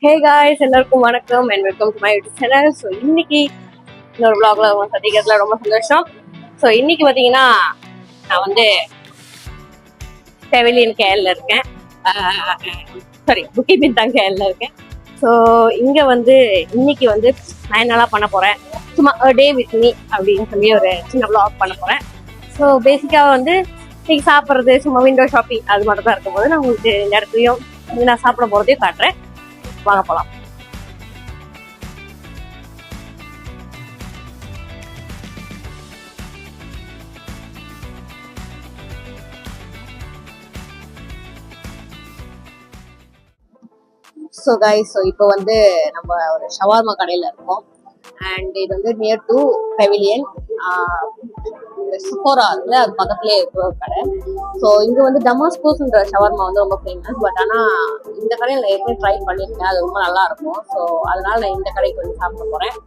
Hey guys, எல்லாருக்கும் வணக்கம் and welcome to my YouTube channel. So இன்னைக்கு இன்னொரு vlogல உங்க சந்திக்கிறதுல ரொம்ப சந்தோஷம். ஸோ இன்னைக்கு பார்த்தீங்கன்னா நான் வந்து பெவிலியன் கேஎல்ல இருக்கேன். சாரி, புக்கி பின்தாங் கேஎல்ல இருக்கேன். ஸோ இங்கே வந்து இன்னைக்கு வந்து நான் என்னெல்லாம் பண்ண போகிறேன், சும்மா டே வித் மீ அப்படின்னு சொல்லி ஒரு சின்ன vlog பண்ண போகிறேன். ஸோ பேசிக்காக வந்து இன்னைக்கு சாப்பிட்றது சும்மா விண்டோ ஷாப்பிங் அது மட்டும் தான் இருக்கும்போது நான் உங்களுக்கு இந்த இடத்துலையும் நான் சாப்பிட போகிறதையும் காட்டுறேன். வாங்க போலாம். ஸோ கைஸ், ஸோ இப்போ வந்து நம்ம ஒரு ஷவர்மா கடையில் இருக்கோம். அண்ட் இது வந்து நியர் டு பெவிலியன் சுஃபோரா இருக்குல்ல, அது பக்கத்துலேயே இருக்கிற ஒரு கடை. ஸோ இங்கே வந்து டமாஸ்கோஸ்ன்ற ஷவர்மா வந்து ரொம்ப ஃபேமஸ். பட் ஆனால் இந்த கடையில் நான் ஏற்கனவே ட்ரை பண்ணியிருக்கேன், அது ரொம்ப நல்லா இருக்கும். ஸோ அதனால நான் இந்த கடைக்கு வந்து சாப்பிட போகிறேன்.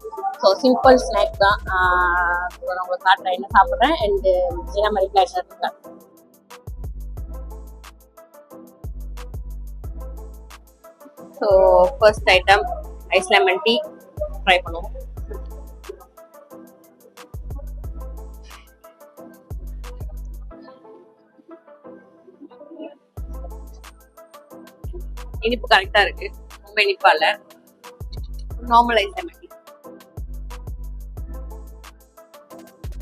ஸோ சிம்பிள் ஸ்நாக் தான். நான் உங்களுக்கு காட்டுறேன் என்ன சாப்பிட்றேன் அண்டு என்ன மாதிரி பிளேஷர் இருக்கேன். So first item ice lemon tea try பண்ணுவோம். இனிப்பு கரெக்டா இருக்கு, ரொம்ப இனிப்பா இல்ல, normal ice lemon tea.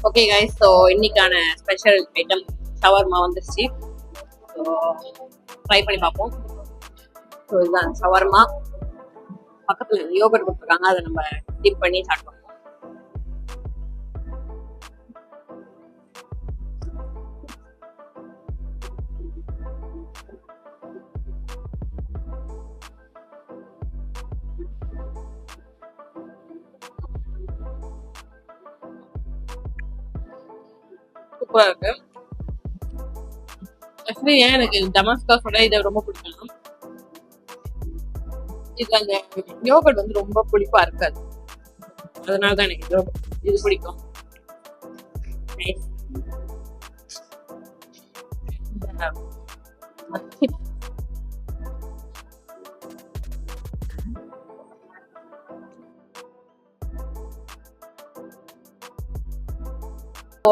Okay guys, so இன்னைக்கான ஸ்பெஷல் ஐட்டம் ஷவர்மா வந்துருச்சு. ஸோ ட்ரை பண்ணி பார்ப்போம். ஸோ இதுதான் ஷவர்மா. பக்கத்துல யோகர்ட் கொடுத்துருக்காங்க, அதை நம்ம டிப் பண்ணி சாப்பிடுவோம். சூப்பரா இருக்கு. ஆக்சுவலி ஏன் எனக்கு டமாஸ்கோஸோட இதை ரொம்ப பிடிக்கும், இது அந்த யோகர்ட் வந்து ரொம்ப புளிப்பா இருக்காது, அதனாலதான் எனக்கு இது பிடிக்கும்.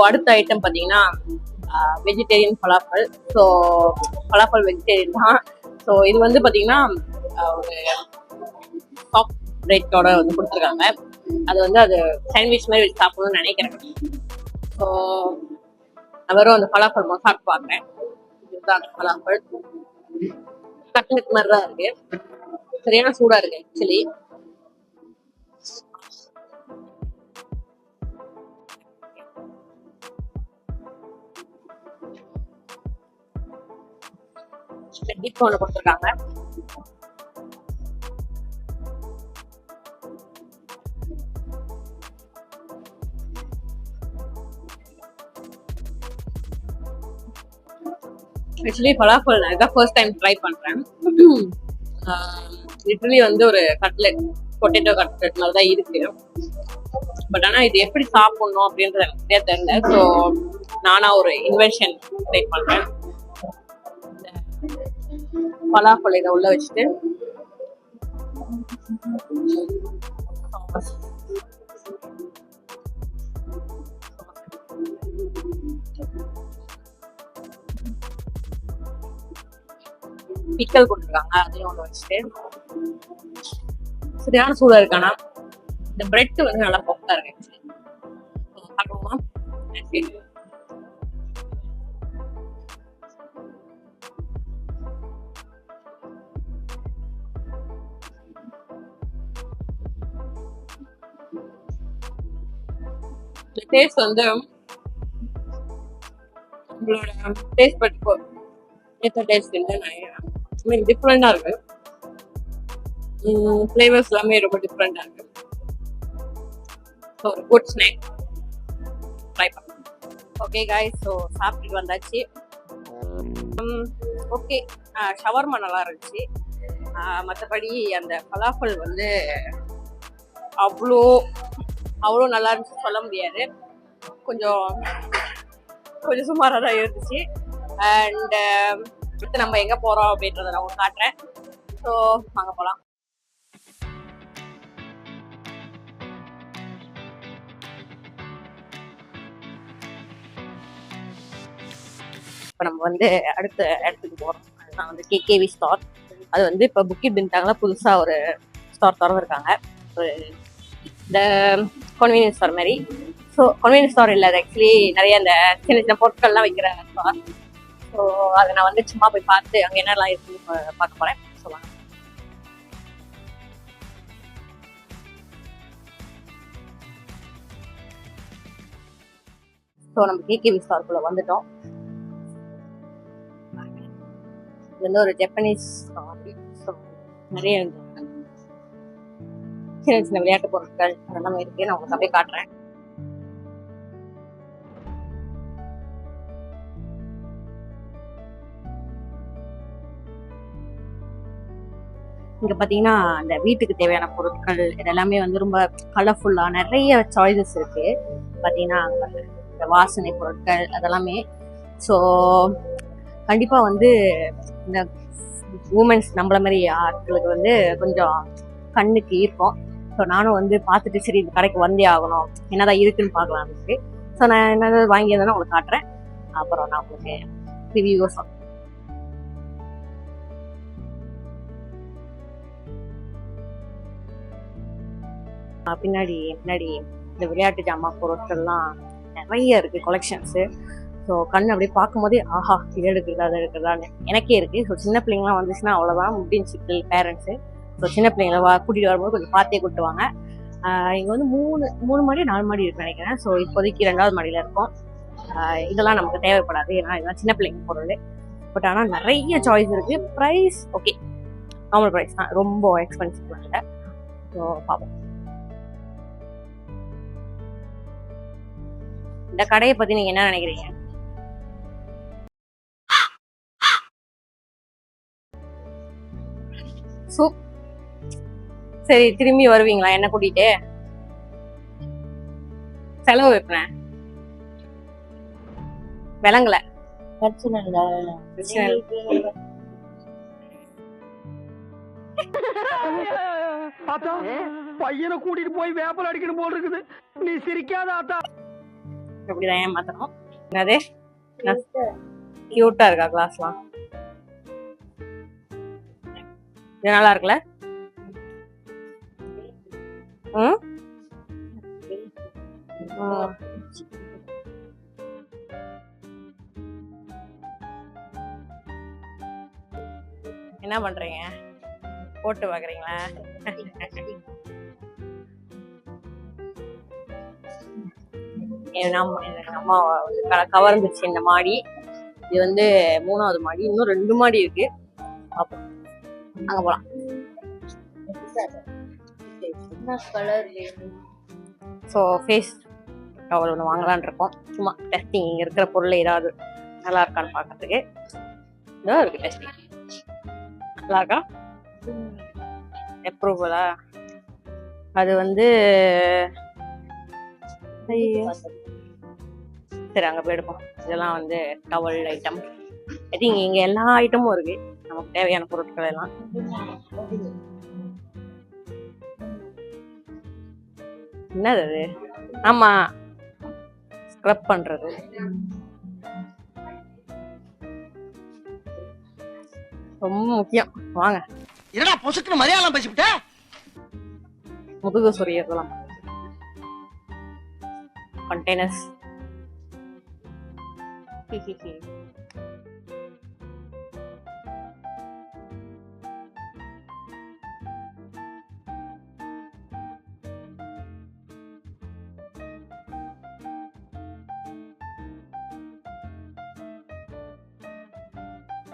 அடுத்த ஐட்டம் பார்த்தீங்கன்னா வெஜிடேரியன் பலாப்பல். ஸோ பலாப்பல் வெஜிடேரியன் தான். ஸோ இது வந்து பார்த்தீங்கன்னா ஒரு சாஃப்ட் பிரெட்டோட வந்து கொடுத்துருக்காங்க. அது வந்து அது சாண்ட்விச் மாதிரி வச்சு சாப்பிடணும்னு நினைக்கிறேன். ஸோ நான் வெறும் அந்த பலாப்பல் சாப்பிட்டு பார்க்குறேன். இதுதான் அந்த பலாப்பல், கட்லெட் மாதிரி தான் இருக்கு. சரியான சூடா இருக்கு ஆக்சுவலி. டிப் ஒன்று கொடுத்துருக்காங்க. ஆக்சுவலி பலாப்பல் நான் இதான் ஃபர்ஸ்ட் டைம் ட்ரை பண்றேன். லிட்டரலி வந்து ஒரு கட்லெட், பொட்டேட்டோ கட்லெட் மாதிரி தான் இருக்கு. பட் ஆனால் இது எப்படி சாப்பிடணும் அப்படின்றது எனக்கு சரியா தெரியல. ஸோ நானா ஒரு இன்வென்ஷன் ட்ரை பண்றேன். பலாப்பழம் இதை உள்ள வச்சுட்டு பிக்கல் கொடுத்துருக்காங்க, அதையும் உள்ள வச்சுட்டு. சரியான சூடா இருக்கானா, இந்த பிரெட் வந்து நல்லா பொக்கா இருக்கு. சாப்பிடுவோமா? டேஸ்ட் வந்து உங்களோட டேஸ்ட் பட்டுக்கோ ஏற்ற டேஸ்ட் இல்லை, டிஃப்ரெண்டா இருக்கு. ஃப்ளேவர்ஸ் எல்லாமே ரொம்ப டிஃப்ரெண்டா இருக்கு. ஸோ ஒரு குட் ஸ்நாக் ட்ரை பண்ணுங்க. ஓகே காய்ஸ், ஸோ சாப்பிட்டுட்டு வந்தாச்சு. ஓகே, ஷவர்மா நல்லா இருந்துச்சு. மற்றபடி அந்த பலாப்பல் வந்து அவ்வளோ நல்லா இருந்துச்சு சொல்ல முடியாது. கொஞ்சம் சுமாராக தான் இருந்துச்சு. அண்ட் நம்ம எங்கே போகிறோம் அப்படின்றத நான் உங்களுக்கு காட்டுறேன். ஸோ வாங்க போகலாம். இப்போ நம்ம வந்து அடுத்த இடத்துக்கு போகிறோம். அதுதான் வந்து கேகேவி ஸ்டார். அது வந்து இப்போ புக்கிட் பின்டாங்கில் புதுசாக ஒரு ஸ்டார் திறந்துருக்காங்க. ஒரு இந்த கன்வீனியன்ஸ் ஸ்டோர் மாதிரி. ஸோ கன்வீனியன்ஸ் ஸ்டோர் இல்லை, அது ஆக்சுவலி நிறைய இந்த சின்ன சின்ன பொருட்கள்லாம் வைக்கிற ஸ்டார். ஸோ அதை நான் வந்து சும்மா போய் பார்த்து அங்கே என்னெல்லாம் இருக்குன்னு பார்க்க போகிறேன். சொல்லுவாங்க. ஸோ நம்ம கேகேவி ஸ்டார்க்குள்ள வந்துட்டோம். இது வந்து ஒரு ஜப்பனீஸ் ஸ்டார். ஸோ நிறைய சின்ன சின்ன விளையாட்டு பொருட்கள் அதெல்லாம் இருக்கு. நான் உங்களுக்கு அப்படியே காட்டுறேன். இங்க பாத்தீங்கன்னா அந்த வீட்டுக்கு தேவையான பொருட்கள் இதெல்லாமே வந்து ரொம்ப கலர்ஃபுல்லா நிறைய சாய்ஸஸ் இருக்கு. பாத்தீங்கன்னா இந்த வாசனை பொருட்கள் அதெல்லாமே. ஸோ கண்டிப்பா வந்து இந்த உமன்ஸ் நம்மள மாதிரி ஆட்களுக்கு வந்து கொஞ்சம் கண்ணுக்கு ஈர்க்கும். ஸோ நானும் வந்து பார்த்துட்டு சரி இந்த கடைக்கு வந்தே ஆகணும், என்னதான் இருக்குன்னு பார்க்கலாம் இருக்கு. ஸோ நான் என்ன வாங்கியிருந்தேன்னா உங்களுக்கு காட்டுறேன். அப்புறம் நான் உங்களுக்கு ரிவ்யூ சொல்றேன். பின்னாடி இந்த விளையாட்டு ஜாமான் பொருட்கள்லாம் நிறைய இருக்கு, கலெக்ஷன்ஸு. ஸோ கண் அப்படியே பார்க்கும் போதே ஆஹா இது எடுக்கிறதா அது எடுக்கிறதான்னு எனக்கே இருக்கு. ஸோ சின்ன பிள்ளைங்களாம் வந்துச்சுன்னா அவ்வளோதான் முடிஞ்சு பேரண்ட்ஸு. ஸோ சின்ன பிள்ளைங்களை கூட்டிகிட்டு வரும்போது கொஞ்சம் பார்த்தே கூட்டுவாங்க. இங்கே வந்து மூணு மாடி 4 மாடி இருக்குன்னு நினைக்கிறேன். ஸோ இப்போதைக்கு 2வது மாடியில் இருக்கும். இதெல்லாம் நமக்கு தேவைப்படாது, ஏன்னா இதெல்லாம் சின்ன பிள்ளைங்க பொருள். பட் ஆனால் நிறைய சாய்ஸ் இருக்கு. ப்ரைஸ் ஓகே, நார்மல் ப்ரைஸ் தான், ரொம்ப எக்ஸ்பென்சிவ் இல்லை. ஸோ பார்ப்போம். இந்த கடையை பத்தி நீங்க என்ன நினைக்கிறீங்க? சரி திரும்பி வருவீங்களா என்ன கூட்டிட்டு? செலவு வைப்பேன். விளங்கல. பிரச்சனை இல்ல. பையனை கூட்டிட்டு போய் வேப்பல் அடிக்கணும் போல் இருக்குது. நீ சிரிக்காத ஆத்தா. அப்படிதான் ஏமாத்தணும். என்னது கியூட்டா இருக்கா கிளாஸ்லாம்? இது நல்லா இருக்குல்ல? என்ன பண்றீங்க? போட்டு பாக்குறீங்களா? அம்மா கவர்ந்துச்சு இந்த மாடி. இது வந்து 3வது மாடி, இன்னும் 2 மாடி இருக்கு. அங்க போலாம். ஸோ ஃபேஸ் டவல் ஒன்று வாங்கலான் இருக்கோம். சும்மா டெஸ்டிங் இங்கே இருக்கிற பொருள் ஏதாவது நல்லா இருக்கான்னு பார்க்கறதுக்கு. இதான் இருக்கு டெஸ்டிங். நல்லா இருக்கா? அப்ரூவலா? அது வந்து சரி அங்கே போய் எடுப்போம். இதெல்லாம் வந்து டவல் ஐட்டம். ஐ திங்க் இங்கே எல்லா ஐட்டமும் இருக்கு, நமக்கு தேவையான பொருட்கள் எல்லாம். என்னது அது? ஆமா, ஸ்க்ரப் பண்றது. ரொம்ப முக்கியம். வாங்க. என்னடா பொசுக்குன்னு மலையாளம் பேசிவிட்ட? முதுகு சொரியறதெல்லாம் கண்டெய்னர்ஸ்.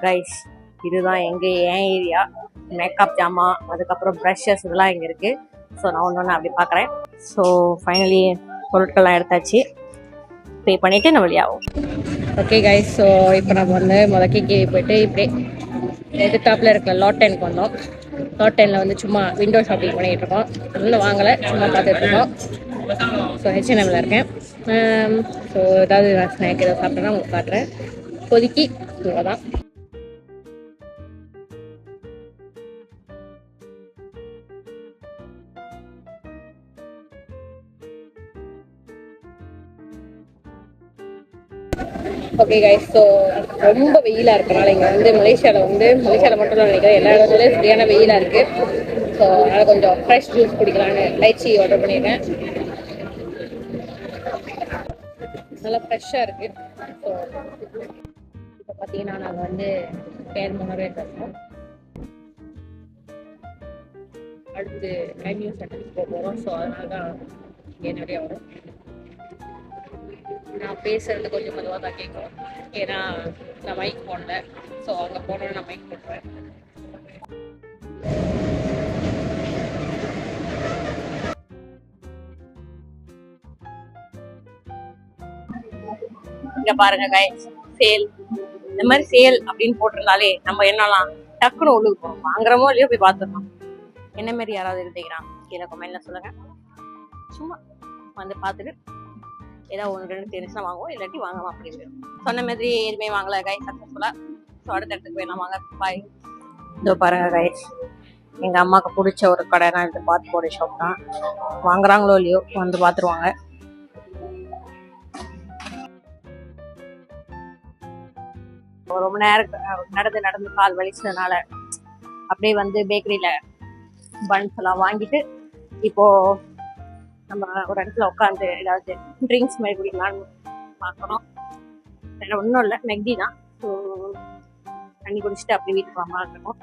கைஸ் இதுதான் என் ஏரியா. மேக்கப் ஜாமான், அதுக்கப்புறம் ப்ரஷஸ் இதெல்லாம் இங்கே இருக்கு. ஸோ நான் ஒன்று அப்படி பார்க்குறேன். ஸோ ஃபைனலி பொருட்கள்லாம் எடுத்தாச்சு. பே பண்ணிவிட்டு நம்ம வெளியாகும். ஓகே கைஸ், ஸோ இப்போ நம்ம வந்து கேகே போயிட்டு இப்படியே எதிர்த்தாப்பில் இருக்கிற லாட்டெனுக்கு வந்தோம். லாட்டெனில் வந்து சும்மா விண்டோ ஷாப்பிங் பண்ணிகிட்டு இருக்கோம். ஒன்றும் வாங்கலை, சும்மா பார்த்துட்டு இருக்கோம். ஸோ ஹெச்என்எம்மில் இருக்கேன். ஸோ ஏதாவது நான் ஸ்நாக் ஏதாவது சாப்பிட்டேன்னா உங்களுக்கு காட்டுறேன். இப்போதைக்கு இவ்வளோதான். ஓகே கைஸ், ஸோ ரொம்ப வெயிலாக இருக்கனால இங்கே வந்து மலேசியாவில் மட்டும் தான் நினைக்கிறேன், எல்லா இடத்துலையும் சரியான வெயிலாக இருக்குது. ஸோ அதனால் கொஞ்சம் ஃப்ரெஷ் ஜூஸ் குடிக்கலான்னு லைச்சி ஆர்டர் பண்ணியிருக்கேன். நல்லா ஃப்ரெஷ்ஷாக இருக்குது. ஸோ இப்போ பார்த்தீங்கன்னா நாங்கள் வந்து பேர் முன்னரே இருக்கோம். அடுத்து டைமிங் சென்டருக்கு போக போகிறோம். ஸோ அதனால தான் இங்கே நிறையா வரும். நான் பேசுறது கொஞ்சம் மெதுவாக தான் கேட்கும், ஏன்னா நான் மைக் போடல. ஸோ அங்கே போனோன்னு நான் மைக் போடுவேன். இங்க பாருங்க கைஸ், சேல். இந்த மாதிரி சேல் அப்படின்னு போட்டிருந்தாலே நம்ம என்னலாம் டக்குன்னு உள்ளுக்கு போகணும், வாங்குறமோ இல்லையோ போய் பார்த்துடணும். என்ன மாதிரி யாராவது இருந்தீங்கன்னா கீழே கமெண்ட்ல சொல்லுங்க. சும்மா வந்து பார்த்துட்டு ஏதாவது ஒன்று ரெண்டு தெரிஞ்சுனா வாங்குவோம், இல்லாட்டி வாங்கலாம் அப்படின்னு சொன்ன மாதிரி எதுவுமே வாங்கல கைஸ் சக்ஸஸ்ஃபுல்லா. ஸோ அடுத்த இடத்துக்கு போய் நான் வாங்க பாய். இதோ பாருங்க கைஸ், எங்க அம்மாவுக்கு பிடிச்ச ஒரு கடை தான் இது, பார்த்து போட ஷாப் தான். வாங்குறாங்களோ இல்லையோ வந்து பார்த்துருவாங்க. ரொம்ப நேரம் நடந்து கால் வலிச்சதுனால அப்படியே வந்து பேக்கரியில பன்ஸ் எல்லாம் வாங்கிட்டு இப்போ நம்ம ஒரு இடத்துல உட்காந்து ஏதாவது ட்ரிங்க்ஸ் மாதிரி குடிக்கலாம்னு பார்க்கணும். வேற ஒன்றும் இல்லை, மெக்டி தான். ஸோ தண்ணி குடிச்சிட்டு அப்படியே வீட்டுக்கு வாங்க இருக்கணும்.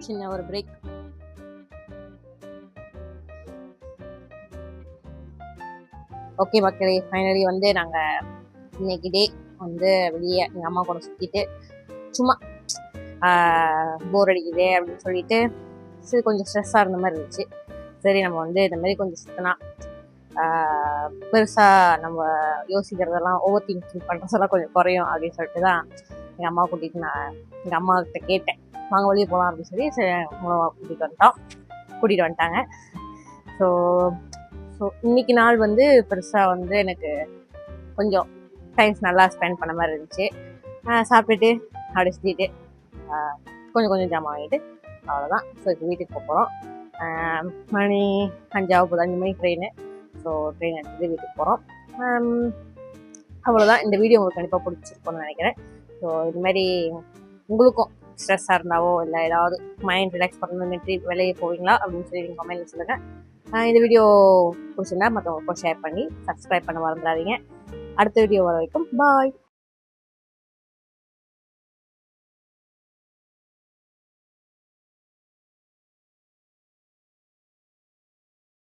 சின்ன ஒரு பிரேக். ஓகே மக்களே, ஃபைனலி வந்து நாங்கள் இன்னைக்கு டே வந்து வெளியே எங்கள் அம்மா கூட சுற்றிட்டு சும்மா போர் அடிக்குது அப்படின்னு சொல்லிட்டு சரி கொஞ்சம் ஸ்ட்ரெஸ்ஸாக இருந்த மாதிரி இருந்துச்சு. சரி நம்ம வந்து இந்த மாதிரி கொஞ்சம் சுற்றினா பெருசாக நம்ம யோசிக்கிறதெல்லாம் ஓவர் திங்கிங் பண்ணுறதெல்லாம் கொஞ்சம் குறையும் அப்படின்னு சொல்லிட்டு தான் எங்கள் அம்மா எங்கள் அம்மாக்கிட்ட கேட்டேன், வாங்க வெளியே போகலாம் அப்படின்னு சொல்லி. சரி கூட்டிகிட்டு வந்துட்டாங்க. ஸோ இன்னைக்கு நாள் வந்து பெருசாக வந்து எனக்கு கொஞ்சம் டைம்ஸ் நல்லா ஸ்பெண்ட் பண்ண மாதிரி இருந்துச்சு. சாப்பிட்டுட்டு அப்படி சுற்றிட்டு கொஞ்சம் ஜாமான் வாங்கிட்டு அவ்வளோதான். ஸோ இப்போ வீட்டுக்கு போக போகிறோம். மணி 5 மணி ட்ரெயின். ஸோ ட்ரெயின் எடுத்துகிட்டு வீட்டுக்கு போகிறோம். அவ்வளோதான். இந்த வீடியோ உங்களுக்கு கண்டிப்பாக பிடிச்சிருக்கோன்னு நினைக்கிறேன். ஸோ இதுமாரி உங்களுக்கும் ஸ்ட்ரெஸ்ஸாக இருந்தாவோ இல்லை ஏதாவது மைண்ட் ரிலாக்ஸ் பண்ணணும்னு வெளியே போவீங்களா அப்படின்னு சொல்லி நீங்கள் கமெண்ட்ல சொல்லுங்கள். இந்த வீடியோ பிடிச்சிருந்தா மற்றவங்களுக்கும் ஷேர் பண்ணி சப்ஸ்கிரைப் பண்ண மறந்துடாதீங்க. அடுத்த வீடியோ வர வரைக்கும் பாய்.